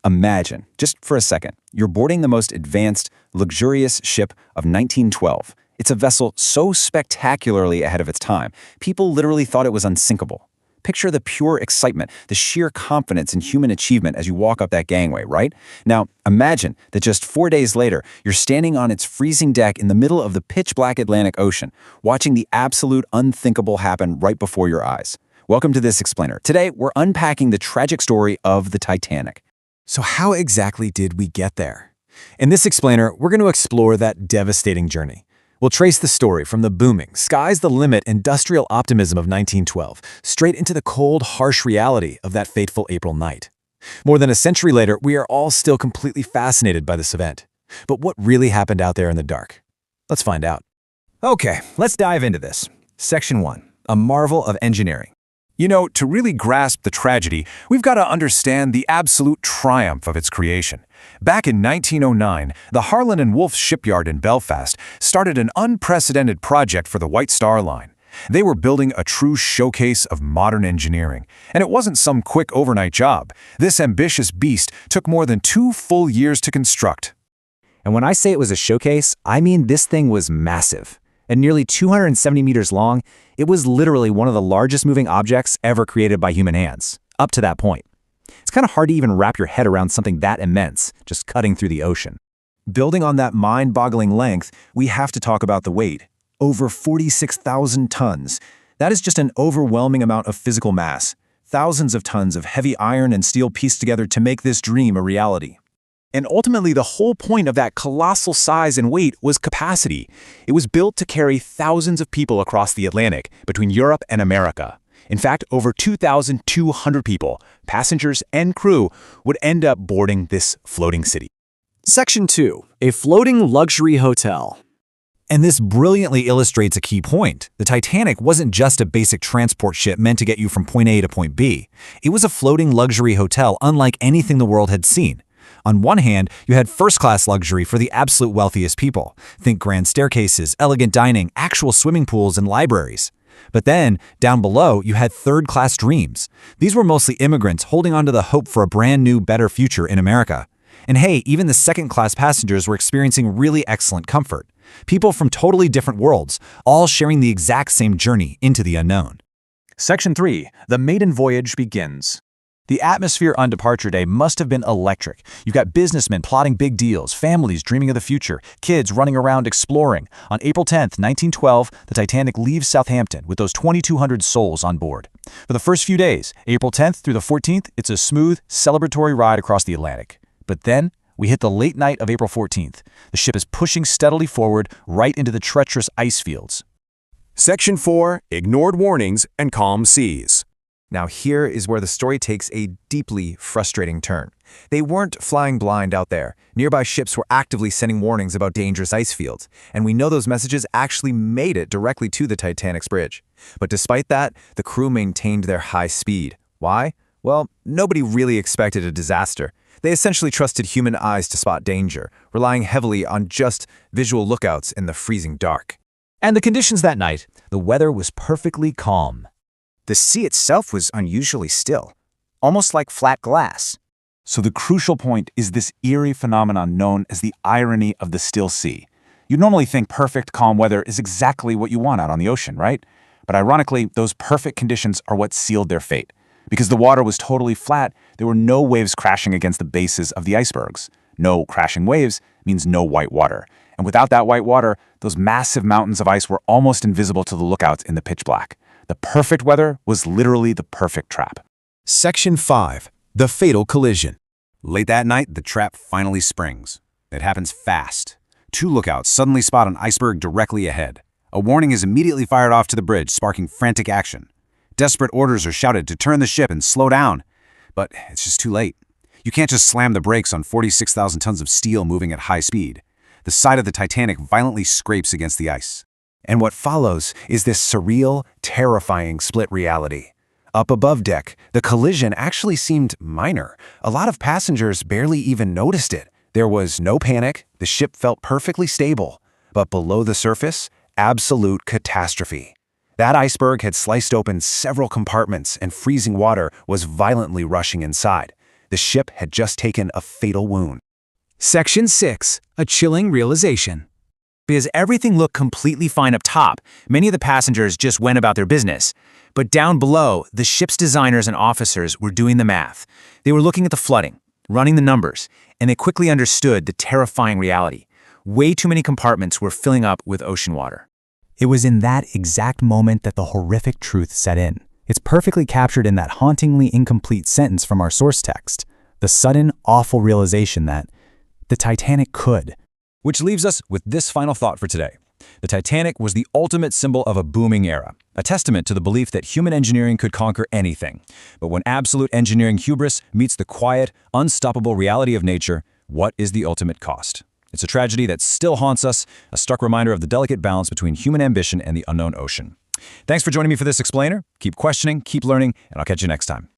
Imagine, just for a second, you're boarding the most advanced, luxurious ship of 1912. It's a vessel so spectacularly ahead of its time, people literally thought it was unsinkable. Picture the pure excitement, the sheer confidence in human achievement as you walk up that gangway, right? Now, imagine that just 4 days later, you're standing on its freezing deck in the middle of the pitch-black Atlantic Ocean, watching the absolute unthinkable happen right before your eyes. Welcome to This Explainer. Today, we're unpacking the tragic story of the Titanic. So how exactly did we get there? In this explainer, we're going to explore that devastating journey. We'll trace the story from the booming, sky's the limit industrial optimism of 1912, straight into the cold, harsh reality of that fateful April night. More than a century later, we are all still completely fascinated by this event. But what really happened out there in the dark? Let's find out. Okay, let's dive into this. Section 1. A marvel of engineering. You know, to really grasp the tragedy, we've got to understand the absolute triumph of its creation. Back in 1909, the Harland and Wolff shipyard in Belfast started an unprecedented project for the White Star Line. They were building a true showcase of modern engineering, and it wasn't some quick overnight job. This ambitious beast took more than 2 full years to construct. And when I say it was a showcase, I mean this thing was massive. At nearly 270 meters long, it was literally one of the largest moving objects ever created by human hands, up to that point. It's kind of hard to even wrap your head around something that immense, just cutting through the ocean. Building on that mind-boggling length, we have to talk about the weight. Over 46,000 tons. That is just an overwhelming amount of physical mass. Thousands of tons of heavy iron and steel pieced together to make this dream a reality. And ultimately, the whole point of that colossal size and weight was capacity. It was built to carry thousands of people across the Atlantic, between Europe and America. In fact, over 2,200 people, passengers and crew, would end up boarding this floating city. Section 2. A floating luxury hotel. And this brilliantly illustrates a key point. The Titanic wasn't just a basic transport ship meant to get you from point A to point B. It was a floating luxury hotel unlike anything the world had seen. On one hand, you had first-class luxury for the absolute wealthiest people. Think grand staircases, elegant dining, actual swimming pools, and libraries. But then, down below, you had third-class dreams. These were mostly immigrants holding on to the hope for a brand new, better future in America. And hey, even the second-class passengers were experiencing really excellent comfort. People from totally different worlds, all sharing the exact same journey into the unknown. Section 3. The maiden voyage begins. The atmosphere on departure day must have been electric. You've got businessmen plotting big deals, families dreaming of the future, kids running around exploring. On April 10th, 1912, the Titanic leaves Southampton with those 2,200 souls on board. For the first few days, April 10th through the 14th, it's a smooth, celebratory ride across the Atlantic. But then, we hit the late night of April 14th. The ship is pushing steadily forward right into the treacherous ice fields. Section 4. Ignored warnings and calm seas. Now here is where the story takes a deeply frustrating turn. They weren't flying blind out there. Nearby ships were actively sending warnings about dangerous ice fields, and we know those messages actually made it directly to the Titanic's bridge. But despite that, the crew maintained their high speed. Why? Well, nobody really expected a disaster. They essentially trusted human eyes to spot danger, relying heavily on just visual lookouts in the freezing dark. And the conditions that night, the weather was perfectly calm. The sea itself was unusually still, almost like flat glass. So the crucial point is this eerie phenomenon known as the irony of the still sea. You'd normally think perfect, calm weather is exactly what you want out on the ocean, right? But ironically, those perfect conditions are what sealed their fate. Because the water was totally flat, there were no waves crashing against the bases of the icebergs. No crashing waves means no white water. And without that white water, those massive mountains of ice were almost invisible to the lookouts in the pitch black. The perfect weather was literally the perfect trap. Section 5. The fatal collision. Late that night, the trap finally springs. It happens fast. 2 lookouts suddenly spot an iceberg directly ahead. A warning is immediately fired off to the bridge, sparking frantic action. Desperate orders are shouted to turn the ship and slow down. But it's just too late. You can't just slam the brakes on 46,000 tons of steel moving at high speed. The side of the Titanic violently scrapes against the ice. And what follows is this surreal, terrifying split reality. Up above deck, the collision actually seemed minor. A lot of passengers barely even noticed it. There was no panic, the ship felt perfectly stable. But below the surface, absolute catastrophe. That iceberg had sliced open several compartments and freezing water was violently rushing inside. The ship had just taken a fatal wound. Section 6. A chilling realization. Because everything looked completely fine up top, many of the passengers just went about their business. But down below, the ship's designers and officers were doing the math. They were looking at the flooding, running the numbers, and they quickly understood the terrifying reality. Way too many compartments were filling up with ocean water. It was in that exact moment that the horrific truth set in. It's perfectly captured in that hauntingly incomplete sentence from our source text. The sudden, awful realization that the Titanic could. Which leaves us with this final thought for today. The Titanic was the ultimate symbol of a booming era, a testament to the belief that human engineering could conquer anything. But when absolute engineering hubris meets the quiet, unstoppable reality of nature, what is the ultimate cost? It's a tragedy that still haunts us, a stark reminder of the delicate balance between human ambition and the unknown ocean. Thanks for joining me for this explainer. Keep questioning, keep learning, and I'll catch you next time.